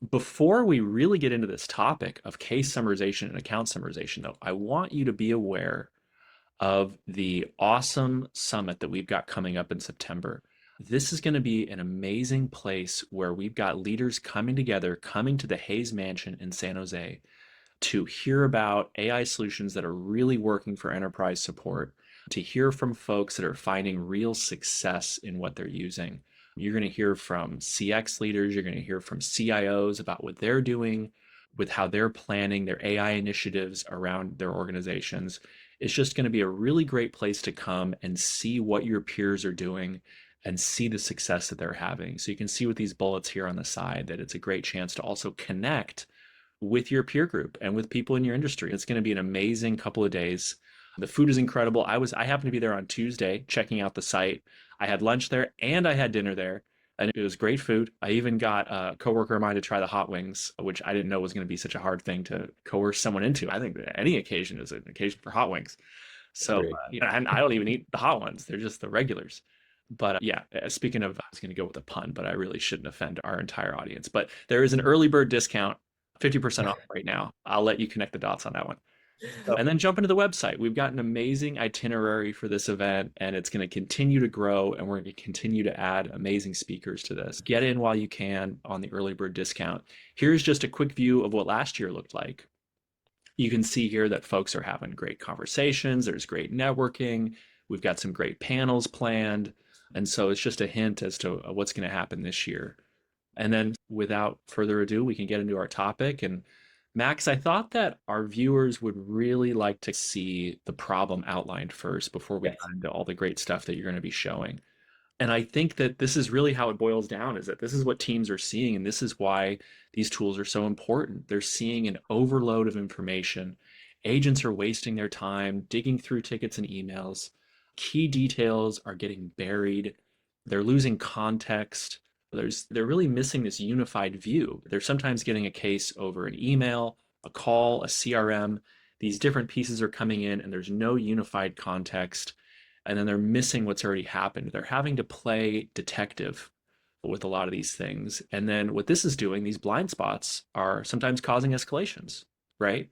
Before we really get into this topic of case summarization and account summarization, though, I want you to be aware of the awesome summit that we've got coming up in September. This is going to be an amazing place where we've got leaders coming together, coming to the Hayes Mansion in San Jose to hear about AI solutions that are really working for enterprise support, to hear from folks that are finding real success in what they're using. You're going to hear from CX leaders, you're going to hear from CIOs about what they're doing with how they're planning their AI initiatives around their organizations. It's just going to be a really great place to come and see what your peers are doing and see the success that they're having. So you can see with these bullets here on the side that it's a great chance to also connect with your peer group and with people in your industry. It's going to be an amazing couple of days. The food is incredible. I happened to be there on Tuesday checking out the site. I had lunch there and I had dinner there, and it was great food. I even got a coworker of mine to try the hot wings, which I didn't know was going to be such a hard thing to coerce someone into. I think that any occasion is an occasion for hot wings. So, Agree. and I don't even eat the hot ones. They're just the regulars. But yeah, speaking of, I was going to go with a pun, but I really shouldn't offend our entire audience. But there is an early bird discount, 50% off right now. I'll let you connect the dots on that one. And then jump into the website. We've got an amazing itinerary for this event, and it's going to continue to grow, and we're going to continue to add amazing speakers to this. Get in while you can on the early bird discount. Here's just a quick view of what last year looked like. You can see here that folks are having great conversations. There's great networking. We've got some great panels planned. And so it's just a hint as to what's going to happen this year. And then without further ado, we can get into our topic. And Max, I thought that our viewers would really like to see the problem outlined first before we Yes. got into all the great stuff that you're going to be showing. And I think that this is really how it boils down, is that this is what teams are seeing, and this is why these tools are so important. They're seeing an overload of information. Agents are wasting their time digging through tickets and emails. Key details are getting buried. They're losing context. They're really missing this unified view. They're sometimes getting a case over an email, a call, a CRM. These different pieces are coming in, and there's no unified context, and then they're missing what's already happened. They're having to play detective with a lot of these things. And then what this is doing, these blind spots are sometimes causing escalations, right?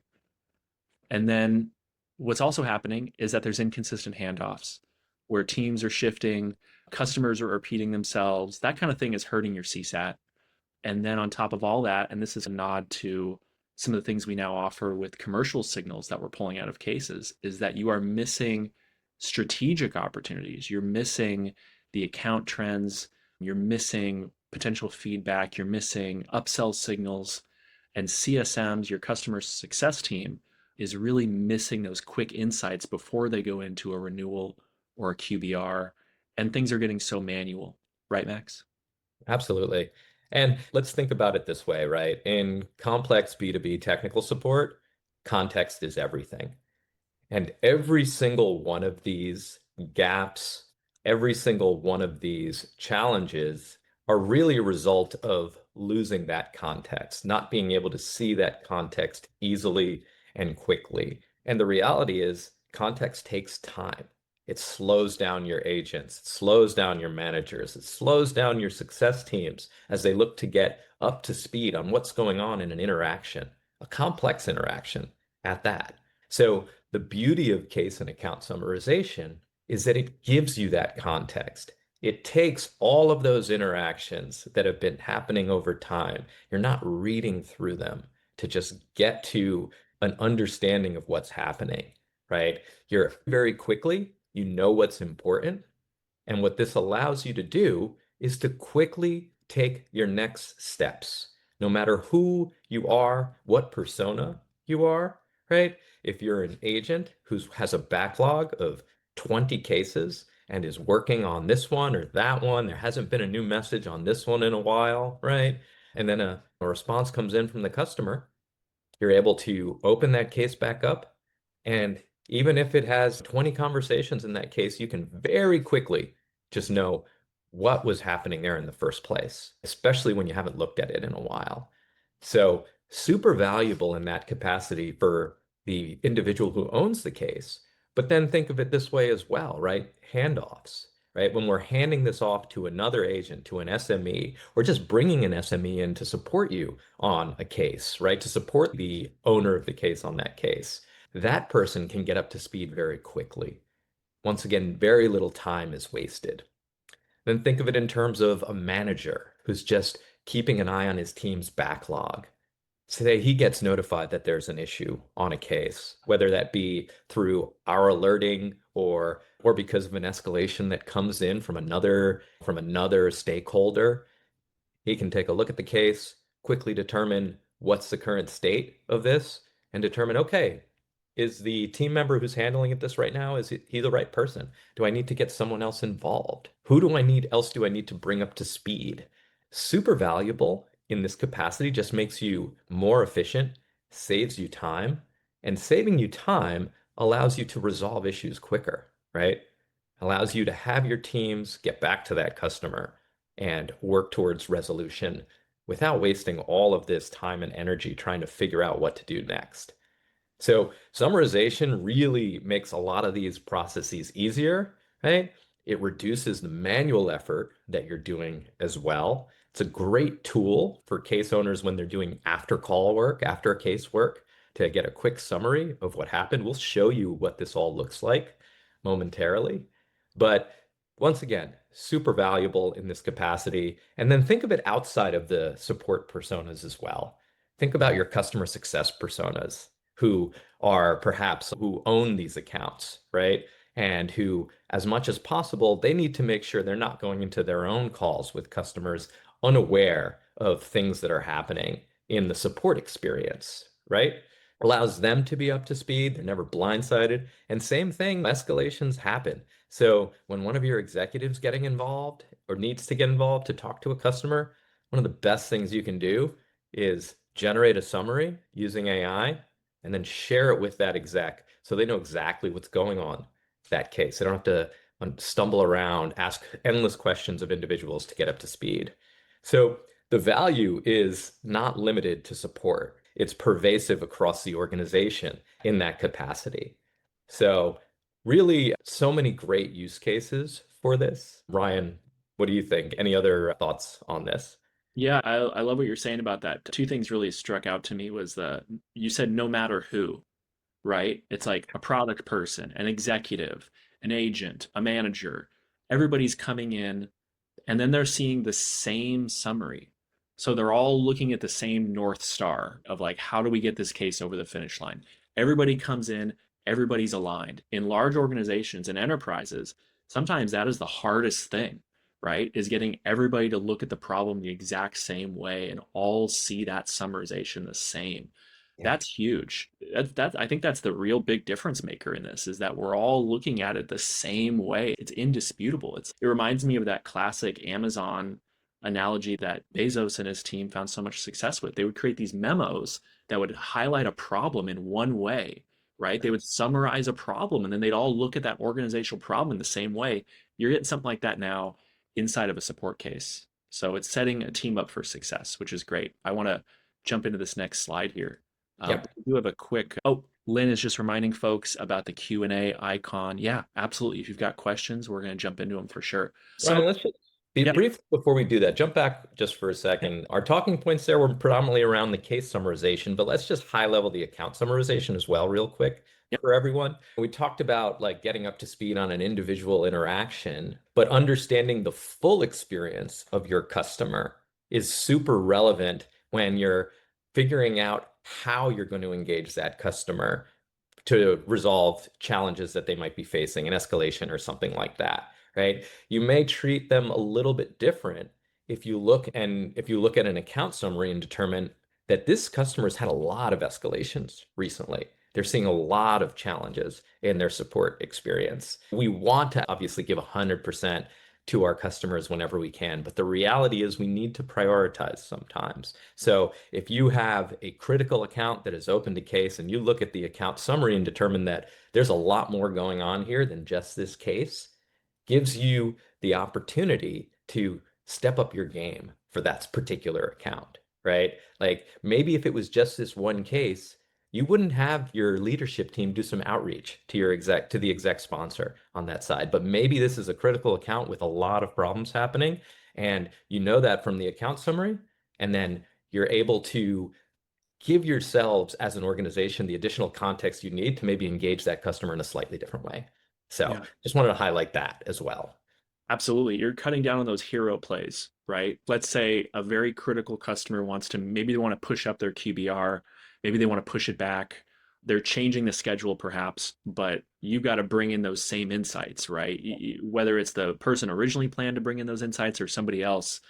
And then what's also happening is that there's inconsistent handoffs where teams are shifting, customers are repeating themselves. That kind of thing is hurting your CSAT. And then on top of all that, and this is a nod to some of the things we now offer with commercial signals that we're pulling out of cases, is that you are missing strategic opportunities. You're missing the account trends. You're missing potential feedback. You're missing upsell signals. And CSMs, your customer success team, is really missing those quick insights before they go into a renewal or a QBR. And things are getting so manual, right, Max? Absolutely. And let's think about it this way, right? In complex B2B technical support, context is everything. And every single one of these gaps, every single one of these challenges are really a result of losing that context, not being able to see that context easily and quickly. And the reality is, context takes time. It slows down your agents, it slows down your managers, it slows down your success teams as they look to get up to speed on what's going on in an interaction, a complex interaction at that. So the beauty of case and account summarization is that it gives you that context. It takes all of those interactions that have been happening over time. You're not reading through them to just get to an understanding of what's happening, right? You're very quickly, you know what's important. And what this allows you to do is to quickly take your next steps, no matter who you are, what persona you are, right? If you're an agent who has a backlog of 20 cases and is working on this one or that one, there hasn't been a new message on this one in a while, right? And then a response comes in from the customer, you're able to open that case back up. And even if it has 20 conversations in that case, you can very quickly just know what was happening there in the first place, especially when you haven't looked at it in a while. So super valuable in that capacity for the individual who owns the case. But then think of it this way as well, right? Handoffs, right? When we're handing this off to another agent, to an SME, or just bringing an SME in to support you on a case, right? To support the owner of the case on that case, that person can get up to speed very quickly. Once again, very little time is wasted. Then think of it in terms of a manager who's just keeping an eye on his team's backlog. Say he gets notified that there's an issue on a case, whether that be through our alerting or because of an escalation that comes in from another stakeholder. He can take a look at the case, quickly determine what's the current state of this, and determine, okay, is the team member who's handling it this right now, is he the right person? Do I need to get someone else involved? Who do I need else do I need to bring up to speed? Super valuable in this capacity, just makes you more efficient, saves you time, and saving you time allows you to resolve issues quicker, right? Allows you to have your teams get back to that customer and work towards resolution without wasting all of this time and energy trying to figure out what to do next. So summarization really makes a lot of these processes easier, right? It reduces the manual effort that you're doing as well. It's a great tool for case owners when they're doing after call work, after case work, to get a quick summary of what happened. We'll show you what this all looks like momentarily. But once again, super valuable in this capacity. And then think of it outside of the support personas as well. Think about your customer success personas who are perhaps who own these accounts, right? And who, as much as possible, they need to make sure they're not going into their own calls with customers unaware of things that are happening in the support experience, right? Allows them to be up to speed. They're never blindsided. And same thing, escalations happen. So when one of your executives getting involved or needs to get involved to talk to a customer, one of the best things you can do is generate a summary using AI and then share it with that exec so they know exactly what's going on that case. They don't have to stumble around, ask endless questions of individuals to get up to speed. So the value is not limited to support. It's pervasive across the organization in that capacity. So really, so many great use cases for this. Ryan, what do you think? Any other thoughts on this? Yeah, I love what you're saying about that. Two things really struck out to me was you said no matter who, right? It's like a product person, an executive, an agent, a manager. Everybody's coming in and then they're seeing the same summary. So they're all looking at the same North Star of like, how do we get this case over the finish line? Everybody comes in, everybody's aligned. In large organizations and enterprises, sometimes that is the hardest thing, right? Is getting everybody to look at the problem the exact same way and all see that summarization the same. Yeah. That's huge. I think that's the real big difference maker in this is that we're all looking at it the same way. It's indisputable. It reminds me of that classic Amazon analogy that Bezos and his team found so much success with. They would create these memos that would highlight a problem in one way, right? They would summarize a problem and then they'd all look at that organizational problem in the same way. You're getting something like that now inside of a support case. So it's setting a team up for success, which is great. I want to jump into this next slide here. Yep. We do have a quick. Oh, Lynn is just reminding folks about the Q&A icon. Yeah, absolutely. If you've got questions, we're going to jump into them for sure. So, Ryan, let's just be yeah, brief before we do that. Jump back just for a second. Our talking points there were predominantly around the case summarization, but let's just high level the account summarization as well, real quick yeah, for everyone. We talked about like getting up to speed on an individual interaction, but understanding the full experience of your customer is super relevant when you're figuring out how you're going to engage that customer to resolve challenges that they might be facing, an escalation or something like that, right? You may treat them a little bit different if you look at an account summary and determine that this customer's had a lot of escalations recently. They're seeing a lot of challenges in their support experience. We want to obviously give 100% to our customers whenever we can, but the reality is we need to prioritize sometimes. So if you have a critical account that is open to case and you look at the account summary and determine that there's a lot more going on here than just this case, gives you the opportunity to step up your game for that particular account, right? Like maybe if it was just this one case, you wouldn't have your leadership team do some outreach to your exec, to the exec sponsor on that side. But maybe this is a critical account with a lot of problems happening, and you know that from the account summary, and then you're able to give yourselves as an organization the additional context you need to maybe engage that customer in a slightly different way. So Yeah. just wanted to highlight that as well. Absolutely. You're cutting down on those hero plays, right? Let's say a very critical customer wants to, maybe they want to push up their QBR, maybe they want to push it back. They're changing the schedule perhaps, but you've got to bring in those same insights, right? Whether it's the person originally planned to bring in those insights or somebody else,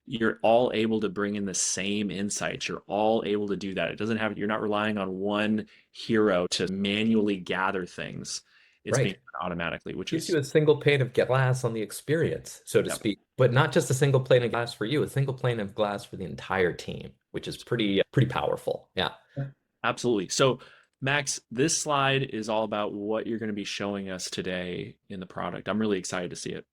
you're all able to bring in the same insights. You're all able to do that. It doesn't have, you're not relying on one hero to manually gather things. It's being Right. done automatically, which Gives you is, a single pane of glass on the experience, so to yeah. speak, but not just a single pane of glass for you, a single pane of glass for the entire team, which is pretty powerful. Yeah. Absolutely. So, Max, this slide is all about what you're going to be showing us today in the product. I'm really excited to see it.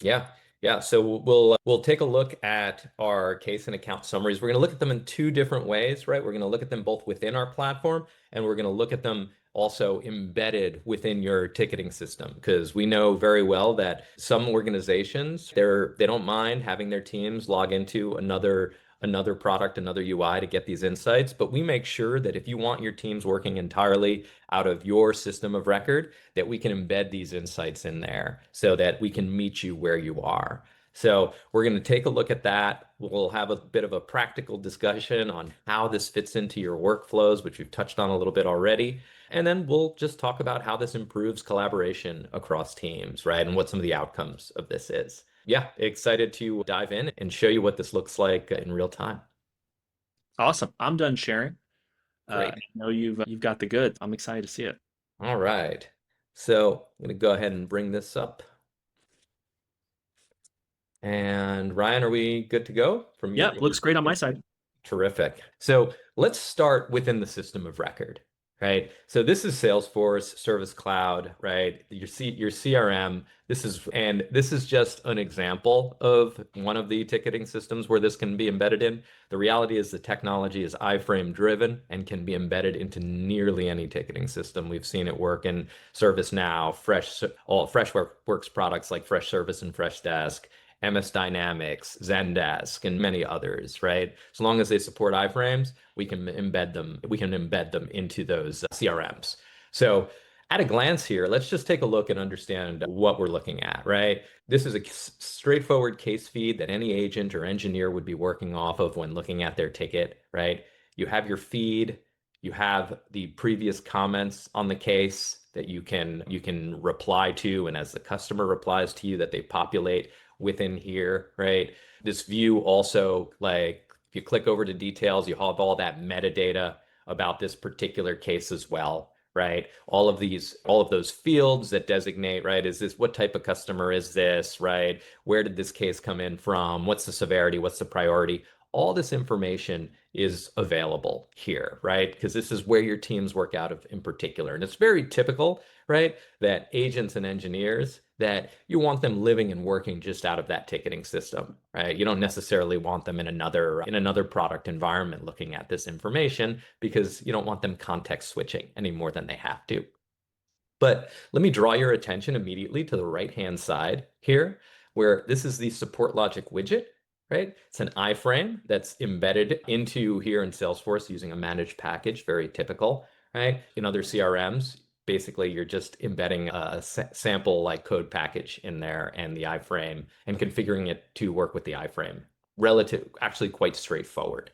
Yeah, yeah. So we'll take a look at our case and account summaries. We're going to look at them in two different ways, right? We're going to look at them both within our platform, and we're going to look at them also embedded within your ticketing system, because we know very well that some organizations they don't mind having their teams log into another product, another UI to get these insights, but we make sure that if you want your teams working entirely out of your system of record, that we can embed these insights in there so that we can meet you where you are. So we're going to take a look at that. We'll have a bit of a practical discussion on how this fits into your workflows, which we've touched on a little bit already. And then we'll just talk about how this improves collaboration across teams, right? And what some of the outcomes of this is. Yeah, excited to dive in and show you what this looks like in real time. Awesome. I'm done sharing. Great. I know you've got the goods. I'm excited to see it. All right. So I'm going to go ahead and bring this up. And Ryan, are we good to go from your Yeah, looks great on my side. Terrific. So let's start within the system of record, right? So this is Salesforce Service Cloud, right? Your CRM. This is just an example of one of the ticketing systems where this can be embedded in. The reality is the technology is iframe driven and can be embedded into nearly any ticketing system. We've seen it work in ServiceNow, all Freshworks products like Freshservice and Freshdesk, MS Dynamics, Zendesk, and many others, right? So long as they support iframes, we can embed them. We can embed them into those CRMs. So at a glance here, let's just take a look and understand what we're looking at, right? This is a straightforward case feed that any agent or engineer would be working off of when looking at their ticket, right? You have your feed, you have the previous comments on the case that you can reply to, and as the customer replies to you, that they populate within here, right? This view also, like if you click over to details, you have all that metadata about this particular case as well, right? All of those fields that designate, right? What type of customer is this, right? Where did this case come in from? What's the severity? What's the priority? All this information is available here, right? Because this is where your teams work out of in particular. And it's very typical, right? That agents and engineers, that you want them living and working just out of that ticketing system, right? You don't necessarily want them in another product environment looking at this information, because you don't want them context switching any more than they have to. But let me draw your attention immediately to the right-hand side here, where this is the SupportLogic widget, right? It's an iframe that's embedded into here in Salesforce using a managed package, very typical, right? In other CRMs, basically you're just embedding a sample like code package in there and the iframe and configuring it to work with the iframe. Actually quite straightforward.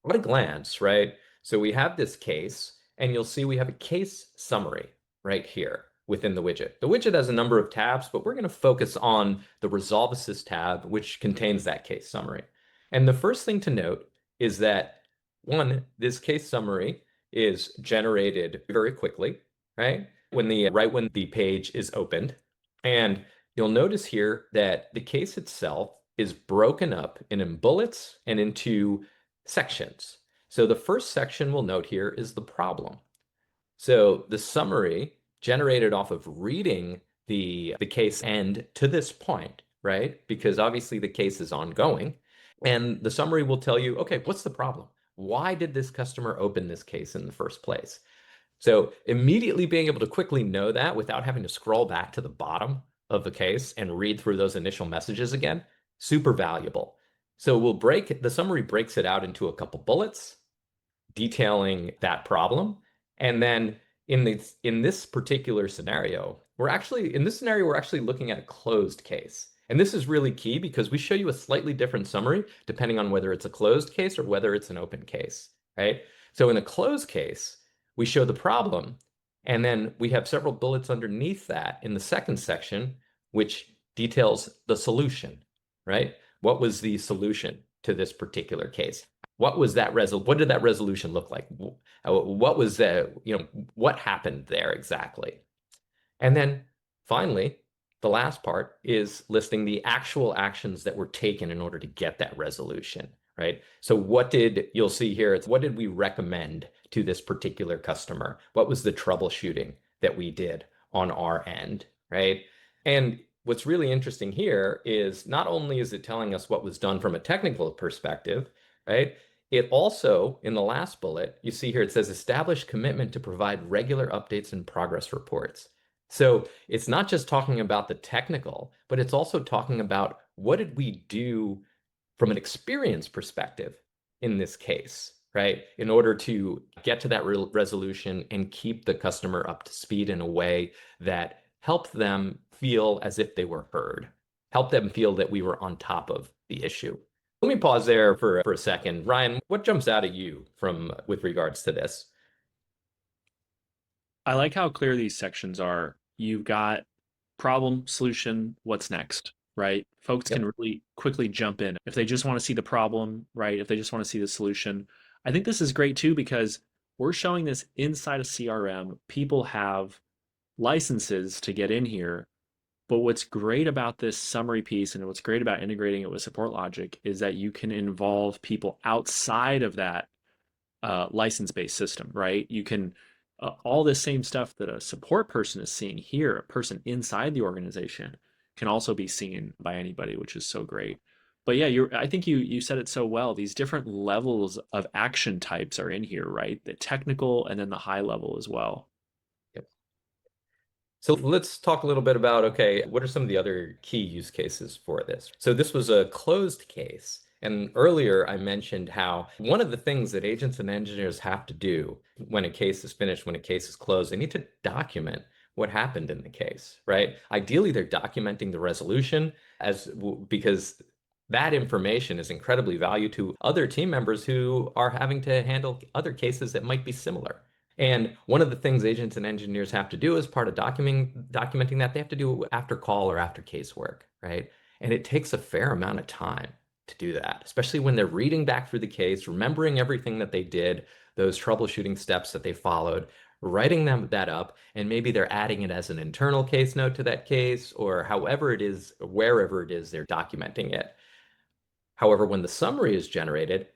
At a glance, right? So we have this case, and you'll see we have a case summary right here within the widget. The widget has a number of tabs, but we're going to focus on the Resolve Assist tab, which contains that case summary. And the first thing to note is that, one, this case summary is generated very quickly, right? Right when the page is opened. And you'll notice here that the case itself is broken up in bullets and into sections. So the first section we'll note here is the problem. So the summary generated off of reading the case end to this point, right? Because obviously the case is ongoing. And the summary will tell you, okay, what's the problem? why did this customer open this case in the first place? So immediately being able to quickly know that without having to scroll back to the bottom of the case and read through those initial messages again, super valuable. So the summary breaks it out into a couple bullets detailing that problem. And then in this particular scenario, we're actually looking at a closed case. And this is really key because we show you a slightly different summary depending on whether it's a closed case or whether it's an open case, right? So in a closed case, we show the problem, and then we have several bullets underneath that in the second section, which details the solution, right? What was the solution to this particular case? What did that resolution look like? What was what happened there exactly? And then finally, the last part is listing the actual actions that were taken in order to get that resolution, right? So you'll see here, it's what did we recommend to this particular customer? What was the troubleshooting that we did on our end, right? And what's really interesting here is not only is it telling us what was done from a technical perspective, right? It also, in the last bullet, you see here, it says establish commitment to provide regular updates and progress reports. So it's not just talking about the technical, but it's also talking about what did we do from an experience perspective in this case, right? In order to get to that resolution and keep the customer up to speed in a way that helped them feel as if they were heard, helped them feel that we were on top of the issue. Let me pause there for a second. Ryan, what jumps out at you with regards to this? I like how clear these sections are. You've got problem, solution, what's next, right? Folks can Yep. really quickly jump in if they just want to see the problem, right? If they just want to see the solution. I think this is great too because we're showing this inside a CRM. People have licenses to get in here. But what's great about this summary piece and what's great about integrating it with SupportLogic is that you can involve people outside of that license-based system, right? You can all this same stuff that a support person is seeing here, a person inside the organization, can also be seen by anybody, which is so great. But yeah, I think you said it so well. These different levels of action types are in here, right? The technical and then the high level as well. Yep. So let's talk a little bit about, okay, what are some of the other key use cases for this? So this was a closed case. And earlier I mentioned how one of the things that agents and engineers have to do when a case is finished, when a case is closed, they need to document what happened in the case, right? Ideally, they're documenting the resolution because that information is incredibly valuable to other team members who are having to handle other cases that might be similar. And one of the things agents and engineers have to do as part of documenting that, they have to do after call or after case work, right? And it takes a fair amount of time to do that, especially when they're reading back through the case, remembering everything that they did, those troubleshooting steps that they followed, writing that up, and maybe they're adding it as an internal case note to that case, or however it is, wherever it is they're documenting it. However, when the summary is generated,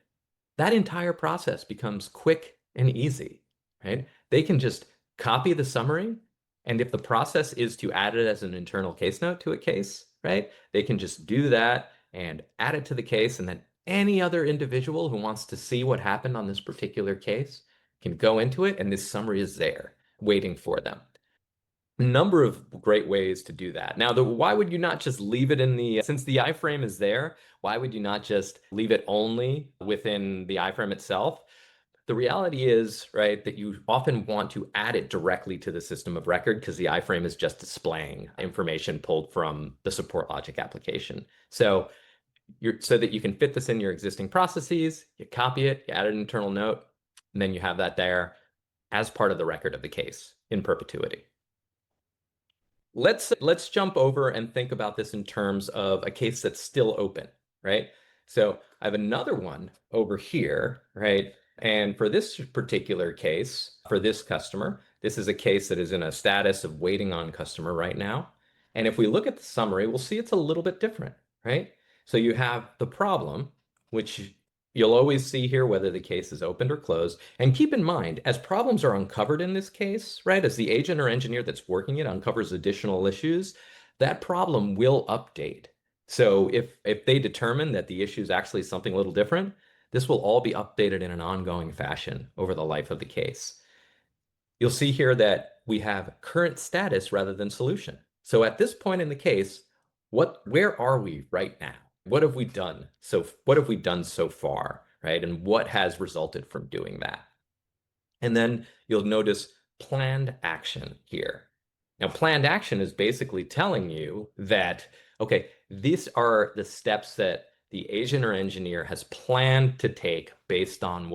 that entire process becomes quick and easy, right? They can just copy the summary, and if the process is to add it as an internal case note to a case, right? They can just do that and add it to the case, and then any other individual who wants to see what happened on this particular case can go into it, and this summary is there waiting for them. A number of great ways to do that. Now, why would you not just leave it since the iframe is there, why would you not just leave it only within the iframe itself? The reality is, right, that you often want to add it directly to the system of record because the iframe is just displaying information pulled from the SupportLogic application. So that you can fit this in your existing processes, you copy it, you add an internal note, and then you have that there as part of the record of the case in perpetuity. Let's jump over and think about this in terms of a case that's still open, right? So I have another one over here, right? And for this particular case, for this customer, this is a case that is in a status of waiting on customer right now. And if we look at the summary, we'll see it's a little bit different, right? So you have the problem, which you'll always see here whether the case is opened or closed. And keep in mind, as problems are uncovered in this case, right, as the agent or engineer that's working it uncovers additional issues, that problem will update. So if they determine that the issue is actually something a little different, This will all be updated in an ongoing fashion over the life of the case. You'll see here that we have current status rather than solution. So at this point in the case, where are we right now? What have we done? So what have we done so far, right? And what has resulted from doing that? And then you'll notice planned action here. Now, planned action is basically telling you that, okay, these are the steps that the agent or engineer has planned to take based on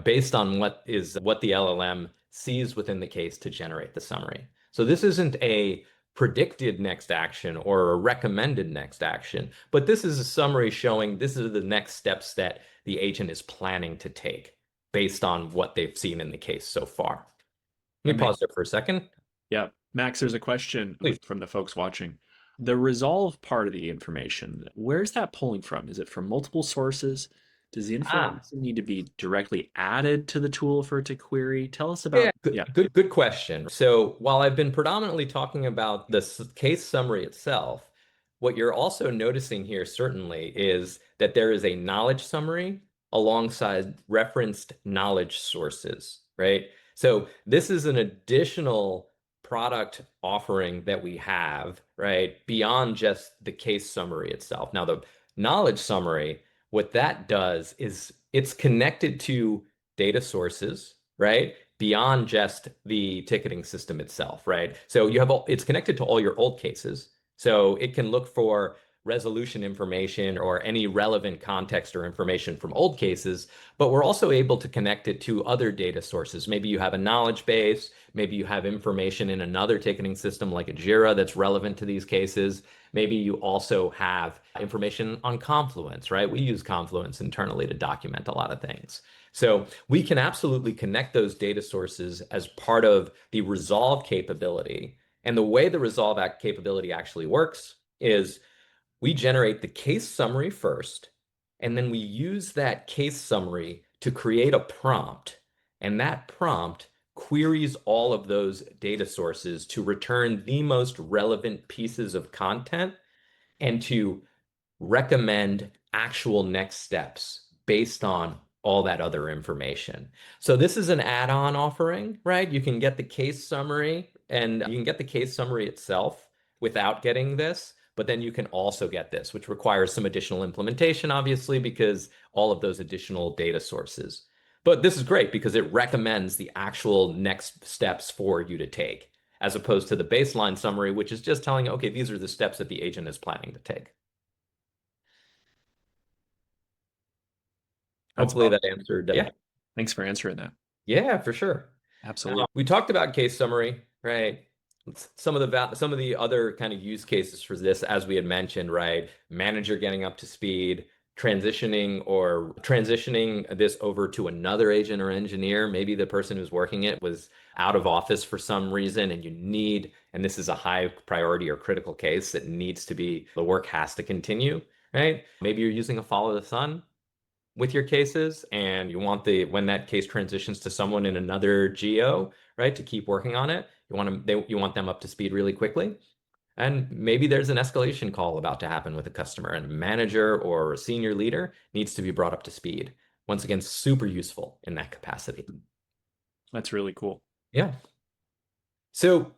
based on what the LLM sees within the case to generate the summary. So this isn't a predicted next action or a recommended next action, but this is a summary showing this is the next steps that the agent is planning to take based on what they've seen in the case so far. Let me And pause there for a second. yeah, Max, there's a question Please. from the folks watching. The resolve part of the information, where's that pulling from? Is it from multiple sources? Does the information Ah, need to be directly added to the tool for it to query? Tell us yeah, about, good, yeah, good question. So while I've been predominantly talking about the case summary itself, what you're also noticing here certainly is that there is a knowledge summary alongside referenced knowledge sources, right? So this is an additional product offering that we have, right, beyond just the case summary itself. Now, the knowledge summary, what that does is it's connected to data sources, right? Beyond just the ticketing system itself, right? So it's connected to all your old cases. So it can look for resolution information or any relevant context or information from old cases, but we're also able to connect it to other data sources. Maybe you have a knowledge base, maybe you have information in another ticketing system like a Jira that's relevant to these cases. Maybe you also have information on Confluence, right? We use Confluence internally to document a lot of things. So we can absolutely connect those data sources as part of the resolve capability. And the way the resolve capability actually works is we generate the case summary first, and then we use that case summary to create a prompt. And that prompt queries all of those data sources to return the most relevant pieces of content and to recommend actual next steps based on all that other information. So this is an add-on offering, right? You can get the case summary and you can get the case summary itself without getting this, but then you can also get this, which requires some additional implementation, obviously, because all of those additional data sources. But this is great because it recommends the actual next steps for you to take, as opposed to the baseline summary, which is just telling you, okay, these are the steps that the agent is planning to take. that's Hopefully well. that answered. Yeah, Thanks for answering that. yeah, for sure. Absolutely. We talked about case summary, right? Some of the other kind of use cases for this, as we had mentioned, right? Manager getting up to speed, transitioning this over to another agent or engineer. Maybe the person who's working it was out of office for some reason, and this is a high priority or critical case that needs to be, the work has to continue, right? Maybe you're using a follow the sun with your cases and you want when that case transitions to someone in another geo, right, to keep working on it, you want them up to speed really quickly. And maybe there's an escalation call about to happen with a customer and a manager or a senior leader needs to be brought up to speed. Once again, super useful in that capacity. That's really cool. Yeah. So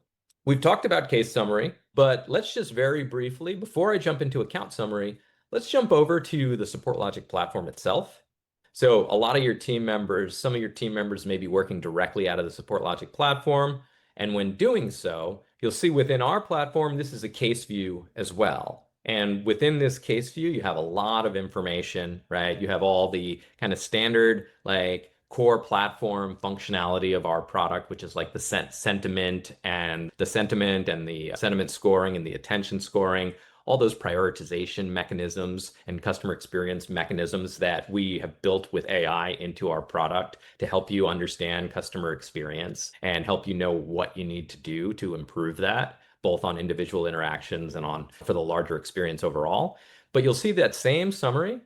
we've talked about case summary, but let's just very briefly, before I jump into account summary, let's jump over to the SupportLogic platform itself. So a lot of your team members, some of your team members may be working directly out of the SupportLogic platform. And when doing so, you'll see within our platform, this is a case view as well. And within this case view, you have a lot of information, right? You have all the kind of standard, like core platform functionality of our product, which is like the sentiment and the sentiment scoring and the attention scoring, all those prioritization mechanisms and customer experience mechanisms that we have built with AI into our product to help you understand customer experience and help you know what you need to do to improve that, both on individual interactions and on for the larger experience overall. But you'll see that same summary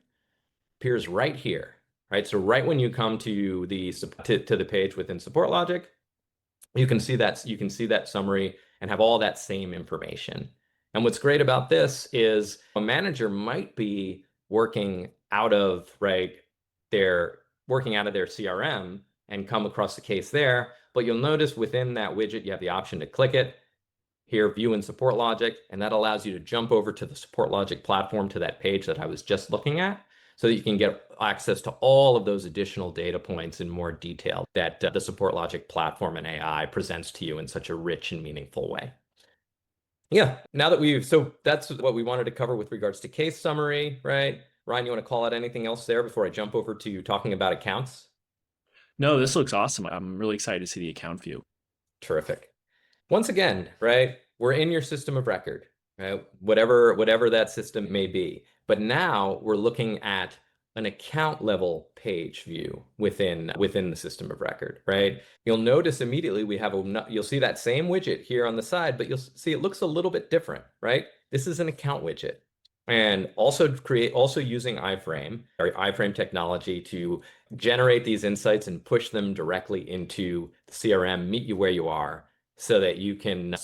appears right here, right? So right when you come to the page within SupportLogic, you can see that summary and have all that same information. And what's great about this is a manager might be working out of, right, they're working out of their CRM and come across the case there. But you'll notice within that widget, you have the option to click it here, view in SupportLogic, and that allows you to jump over to the SupportLogic platform to that page that I was just looking at, so that you can get access to all of those additional data points in more detail that the SupportLogic platform and AI presents to you in such a rich and meaningful way. Yeah, so that's what we wanted to cover with regards to case summary, right? Ryan, you want to call out anything else there before I jump over to talking about accounts? No, this looks awesome. I'm really excited to see the account view. Terrific. Once again, right, we're in your system of record, right? Whatever that system may be. But now we're looking at an account level page view within the system of record, right? You'll notice immediately you'll see that same widget here on the side, but you'll see it looks a little bit different, right? This is an account widget. And also using iframe technology to generate these insights and push them directly into the CRM, meet you where you are, so that you can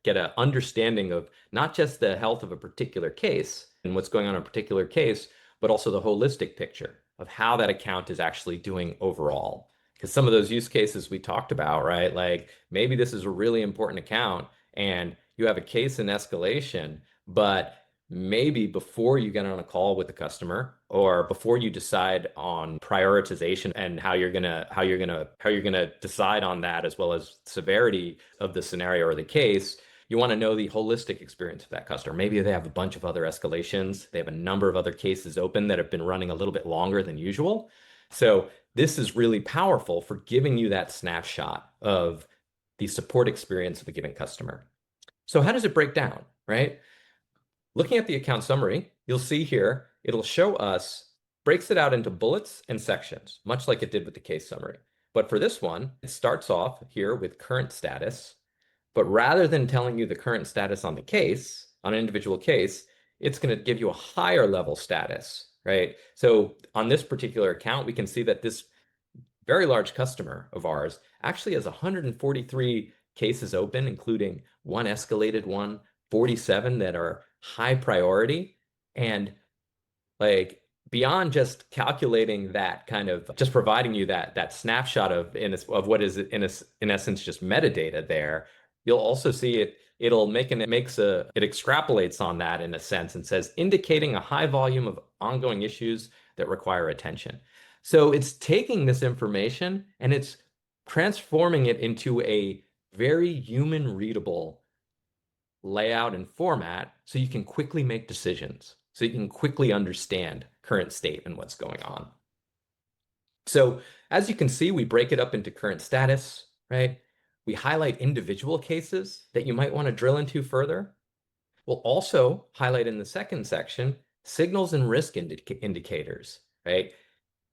get an understanding of not just the health of a particular case and what's going on in a particular case, but also the holistic picture of how that account is actually doing overall. Because some of those use cases we talked about, right? Like maybe this is a really important account and you have a case in escalation, but maybe before you get on a call with the customer or before you decide on prioritization and how you're gonna decide on that, as well as severity of the scenario or the case, you want to know the holistic experience of that customer. Maybe they have a bunch of other escalations. They have a number of other cases open that have been running a little bit longer than usual. So this is really powerful for giving you that snapshot of the support experience of a given customer. So how does it break down, right? Looking at the account summary, you'll see here, breaks it out into bullets and sections, much like it did with the case summary. But for this one, it starts off here with current status. But rather than telling you the current status on an individual case, it's going to give you a higher level status, right? So on this particular account, we can see that this very large customer of ours actually has 143 cases open, including one escalated one, 47 that are high priority. And like beyond just calculating that kind of just providing you that snapshot of what is in essence just metadata there, you'll also see it extrapolates on that in a sense and says indicating a high volume of ongoing issues that require attention. So it's taking this information and it's transforming it into a very human readable layout and format so you can quickly make decisions, so you can quickly understand current state and what's going on. So as you can see, we break it up into current status, right? We highlight individual cases that you might want to drill into further. We'll also highlight in the second section signals and risk indicators, right?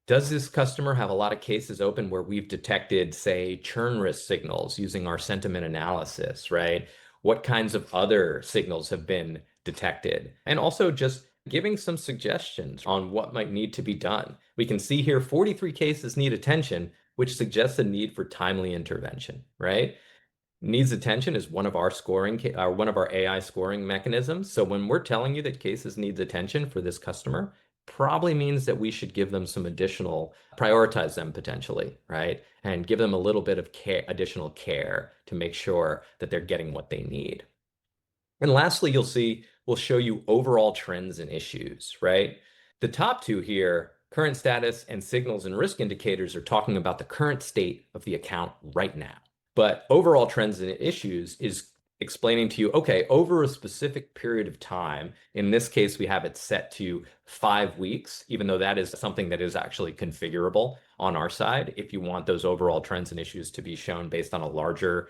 Does this customer have a lot of cases open where we've detected, say, churn risk signals using our sentiment analysis, right? What kinds of other signals have been detected? And also just giving some suggestions on what might need to be done. We can see here 43 cases need attention, which suggests a need for timely intervention, right? Needs attention is one of our AI scoring mechanisms. So when we're telling you that cases needs attention for this customer, probably means that we should give them some prioritize them potentially, right? And give them a little bit of additional care to make sure that they're getting what they need. And lastly, we'll show you overall trends and issues, right? The top two here, current status and signals and risk indicators, are talking about the current state of the account right now. But overall trends and issues is explaining to you, okay, over a specific period of time, in this case, we have it set to 5 weeks, even though that is something that is actually configurable on our side. If you want those overall trends and issues to be shown based on a larger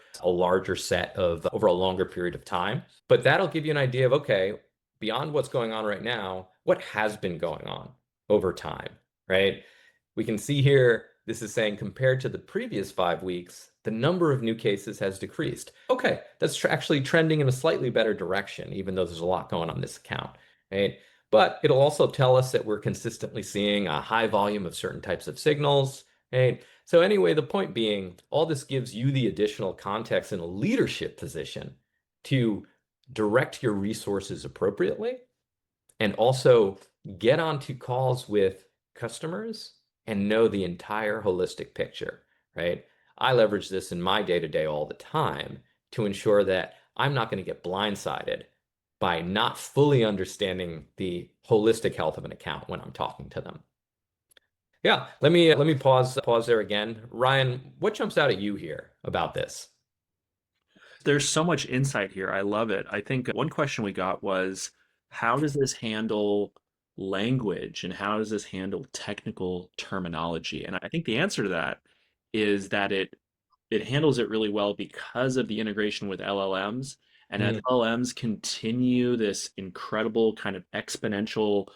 set of over a longer period of time. But that'll give you an idea of, okay, beyond what's going on right now, what has been going on over time, right? We can see here, this is saying compared to the previous 5 weeks, the number of new cases has decreased. Okay, that's actually trending in a slightly better direction, even though there's a lot going on this account, right? But it'll also tell us that we're consistently seeing a high volume of certain types of signals, right? So anyway, the point being, all this gives you the additional context in a leadership position to direct your resources appropriately and also get onto calls with customers and know the entire holistic picture, right? I leverage this in my day-to-day all the time to ensure that I'm not going to get blindsided by not fully understanding the holistic health of an account when I'm talking to them. Yeah, let me pause there again. Ryan, what jumps out at you here about this? There's so much insight here. I love it. I think one question we got was, how does this handle language and how does this handle technical terminology? And I think the answer to that is that it handles it really well because of the integration with LLMs. And as Mm, LLMs continue this incredible kind of exponential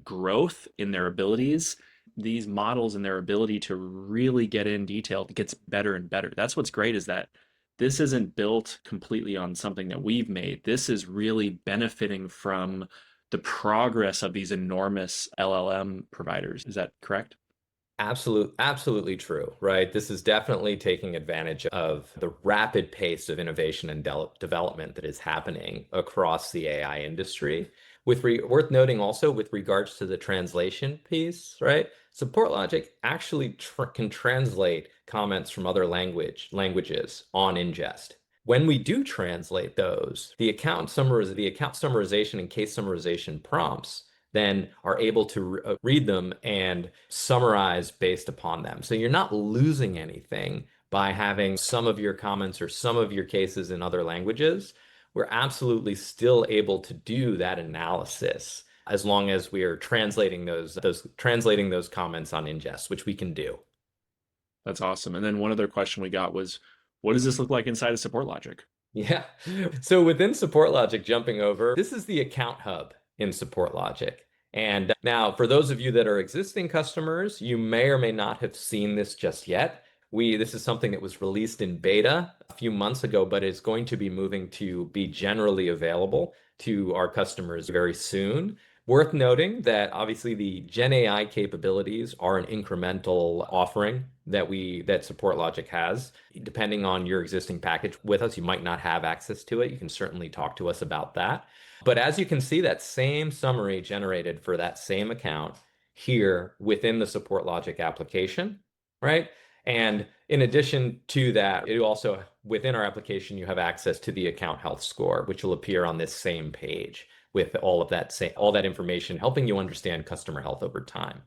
growth in their abilities, these models and their ability to really get in detail gets better and better. That's what's great is that this isn't built completely on something that we've made. This is really benefiting from the progress of these enormous LLM providers. Is that correct? absolutely true, right? This is definitely taking advantage of the rapid pace of innovation and development that is happening across the AI industry. Worth noting also with regards to the translation piece, right? SupportLogic actually can translate comments from other languages on ingest. When we do translate those, the account summarization and case summarization prompts then are able to read them and summarize based upon them. So you're not losing anything by having some of your comments or some of your cases in other languages. We're absolutely still able to do that analysis as long as we are translating those comments on ingest, which we can do. That's awesome. And then one other question we got was, what does this look like inside of Support Logic? Yeah. So within SupportLogic, jumping over, this is the account hub in SupportLogic. And now, for those of you that are existing customers, you may or may not have seen this just yet. This is something that was released in beta a few months ago, but is going to be moving to be generally available to our customers very soon. Worth noting that obviously the Gen AI capabilities are an incremental offering that SupportLogic has. Depending on your existing package with us, you might not have access to it. You can certainly talk to us about that. But as you can see, that same summary generated for that same account here within the SupportLogic application, right? And in addition to that, it also within our application, you have access to the account health score, which will appear on this same page with all that information, helping you understand customer health over time.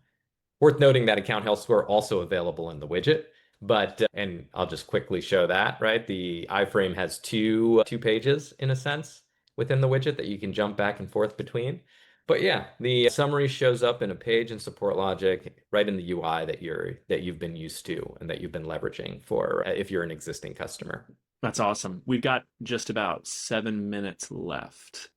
Worth noting that account health score also available in the widget, but and I'll just quickly show that, right? The iframe has two pages in a sense within the widget that you can jump back and forth between. But yeah, the summary shows up in a page in Support Logic right in the UI that you've been used to and that you've been leveraging for if you're an existing customer. That's awesome. We've got just about 7 minutes left.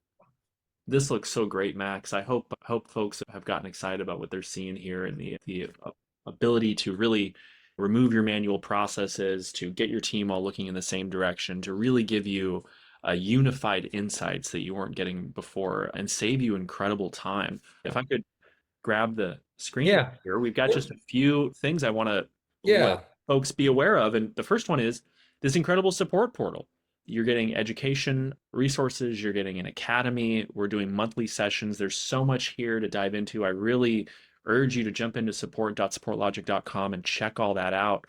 This looks so great, Max. I hope folks have gotten excited about what they're seeing here and the ability to really remove your manual processes, to get your team all looking in the same direction, to really give you unified insights that you weren't getting before and save you incredible time. If I could grab the screen Yeah. here, we've got Well, just a few things I want to let yeah. folks be aware of. And the first one is this incredible support portal. You're getting education resources, you're getting an academy, we're doing monthly sessions. There's so much here to dive into. I really urge you to jump into support.supportlogic.com and check all that out.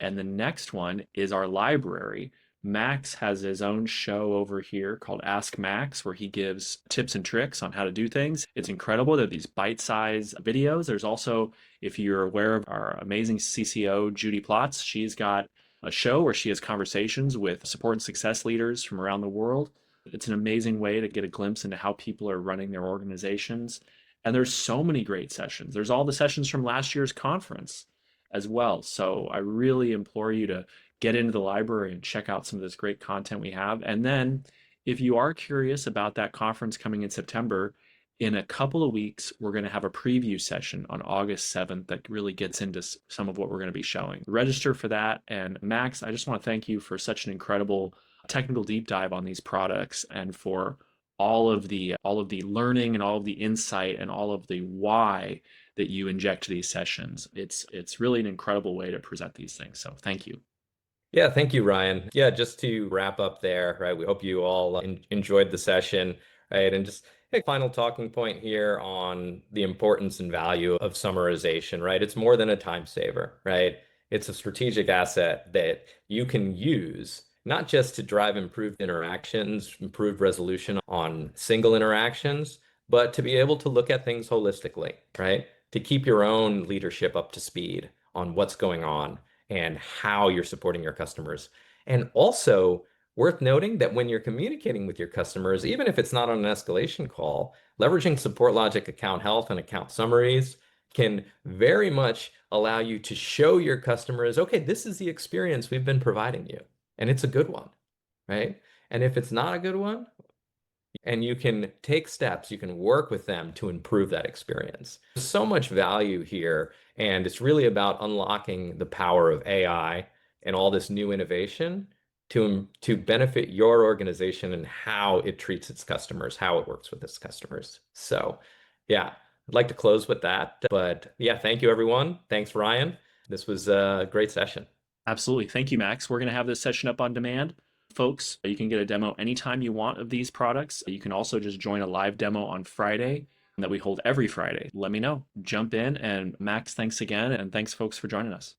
And the next one is our library. Max has his own show over here called Ask Max, where he gives tips and tricks on how to do things. It's incredible. They're these bite-sized videos. There's also, if you're aware of our amazing CCO, Judy Plotz, she's got a show where she has conversations with support and success leaders from around the world. It's an amazing way to get a glimpse into how people are running their organizations. And there's so many great sessions. There's all the sessions from last year's conference as well. So I really implore you to get into the library and check out some of this great content we have. And then if you are curious about that conference coming in September, in a couple of weeks, we're going to have a preview session on August 7th that really gets into some of what we're going to be showing. Register for that. And Max, I just want to thank you for such an incredible technical deep dive on these products and for all of the learning and all of the insight and all of the why that you inject these sessions. It's really an incredible way to present these things. So thank you. Yeah, thank you, Ryan. Yeah, just to wrap up there, right? We hope you all enjoyed the session. right? And just a final talking point here on the importance and value of summarization, right? It's more than a time saver, right? It's a strategic asset that you can use not just to drive improved interactions, improved resolution on single interactions, but to be able to look at things holistically, right? To keep your own leadership up to speed on what's going on and how you're supporting your customers. And also, worth noting that when you're communicating with your customers, even if it's not on an escalation call, leveraging SupportLogic account health and account summaries can very much allow you to show your customers, okay, this is the experience we've been providing you, and it's a good one, right? And if it's not a good one, and you can take steps, you can work with them to improve that experience. There's so much value here, and it's really about unlocking the power of AI and all this new innovation to benefit your organization and how it treats its customers, how it works with its customers. So, yeah, I'd like to close with that. But yeah, thank you, everyone. Thanks, Ryan. This was a great session. Absolutely. Thank you, Max. We're going to have this session up on demand. Folks, you can get a demo anytime you want of these products. You can also just join a live demo on Friday that we hold every Friday. Let me know. Jump in. And Max, thanks again. And thanks, folks, for joining us.